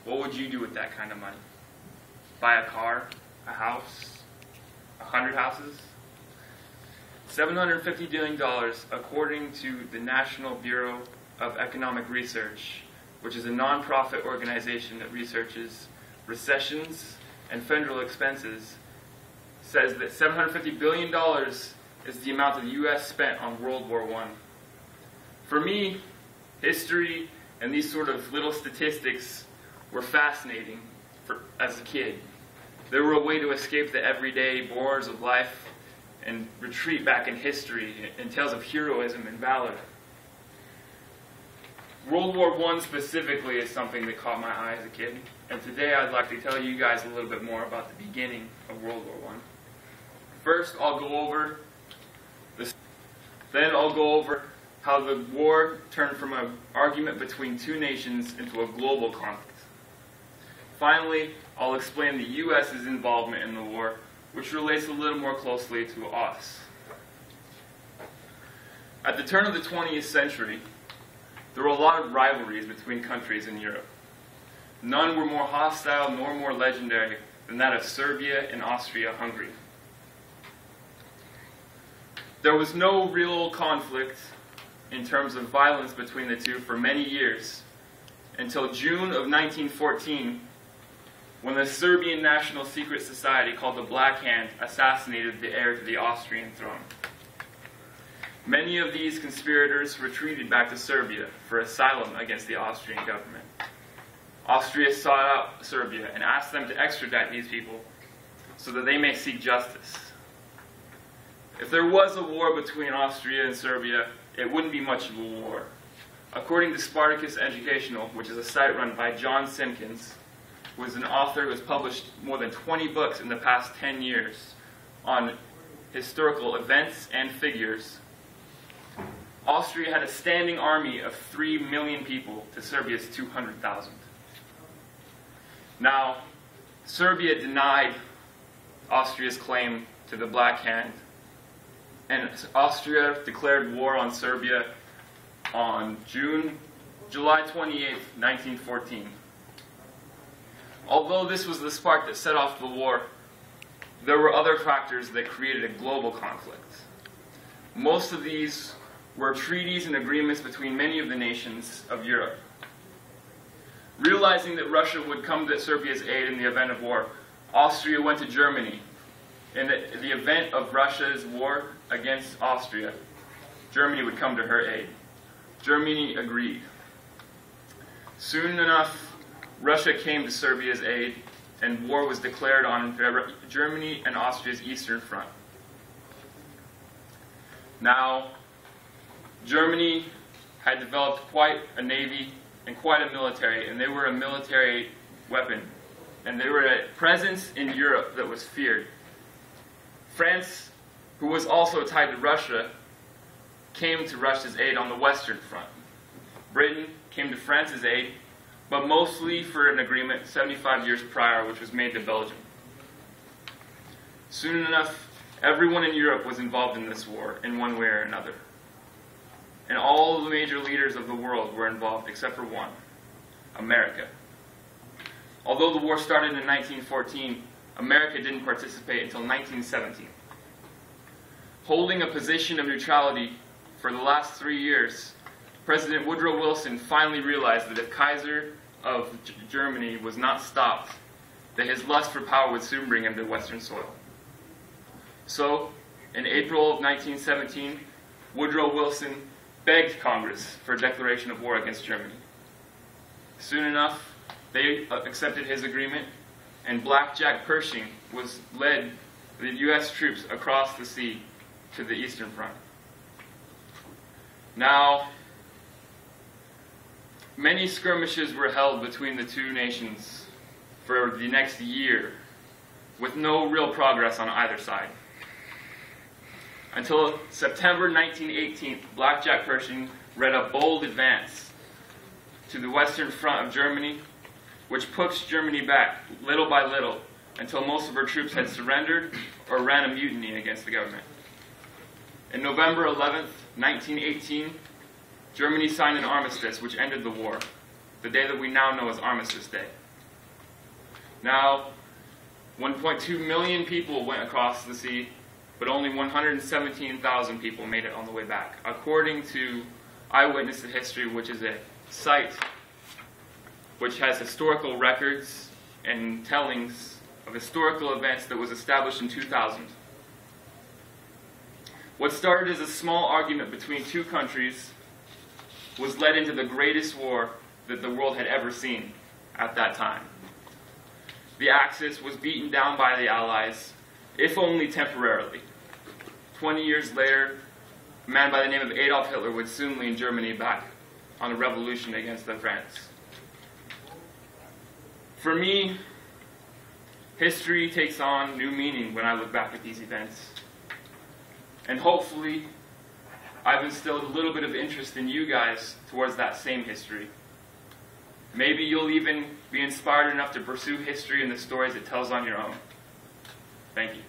what would you do with that kind of money? Buy a car, a house, 100 houses? $750 billion, according to the National Bureau of Economic Research, which is a non-profit organization that researches recessions and federal expenses, says that $750 billion is the amount that the U.S. spent on World War I. For me, history and these sort of little statistics were fascinating as a kid. They were a way to escape the everyday bores of life and retreat back in history and tales of heroism and valor. World War I specifically is something that caught my eye as a kid, and today I'd like to tell you guys a little bit more about the beginning of World War I. First, I'll go over how the war turned from an argument between two nations into a global conflict. Finally, I'll explain the U.S.'s involvement in the war, which relates a little more closely to us. At the turn of the 20th century, there were a lot of rivalries between countries in Europe. None were more hostile nor more legendary than that of Serbia and Austria-Hungary. There was no real conflict in terms of violence between the two for many years, until June of 1914, when the Serbian National Secret Society called the Black Hand assassinated the heir to the Austrian throne. Many of these conspirators retreated back to Serbia for asylum against the Austrian government. Austria sought out Serbia and asked them to extradite these people so that they may seek justice. If there was a war between Austria and Serbia, it wouldn't be much of a war. According to Spartacus Educational, which is a site run by John Simpkins, who is an author who has published more than 20 books in the past 10 years on historical events and figures, Austria had a standing army of 3 million people to Serbia's 200,000. Now, Serbia denied Austria's claim to the Black Hand, and Austria declared war on Serbia on July 28, 1914. Although this was the spark that set off the war, there were other factors that created a global conflict. Most of these were treaties and agreements between many of the nations of Europe. Realizing that Russia would come to Serbia's aid in the event of war, Austria went to Germany. In the event of Russia's war against Austria, Germany would come to her aid. Germany agreed. Soon enough, Russia came to Serbia's aid, and war was declared on Germany and Austria's eastern front. Now, Germany had developed quite a navy and quite a military, and they were a military weapon, and they were a presence in Europe that was feared. France, who was also tied to Russia, came to Russia's aid on the western front. Britain came to France's aid, but mostly for an agreement 75 years prior, which was made to Belgium. Soon enough, everyone in Europe was involved in this war in one way or another. And all the major leaders of the world were involved except for one, America. Although the war started in 1914, America didn't participate until 1917. Holding a position of neutrality for the last 3 years, President Woodrow Wilson finally realized that if Kaiser of Germany was not stopped, that his lust for power would soon bring him to Western soil. So, in April of 1917, Woodrow Wilson begged Congress for a declaration of war against Germany. Soon enough, they accepted his agreement, and Black Jack Pershing led the U.S. troops across the sea to the Eastern Front. Now, many skirmishes were held between the two nations for the next year, with no real progress on either side. Until September 1918, Black Jack Pershing led a bold advance to the Western Front of Germany, which pushed Germany back little by little until most of her troops had surrendered or ran a mutiny against the government. On November 11th, 1918, Germany signed an armistice which ended the war, the day that we now know as Armistice Day. Now, 1.2 million people went across the sea, but only 117,000 people made it on the way back, according to Eyewitness to History, which is a site which has historical records and tellings of historical events that was established in 2000. What started as a small argument between two countries was led into the greatest war that the world had ever seen at that time. The Axis was beaten down by the Allies, if only temporarily. 20 years later, a man by the name of Adolf Hitler would soon lead Germany back on a revolution against France. For me, history takes on new meaning when I look back at these events. And hopefully, I've instilled a little bit of interest in you guys towards that same history. Maybe you'll even be inspired enough to pursue history and the stories it tells on your own. Thank you.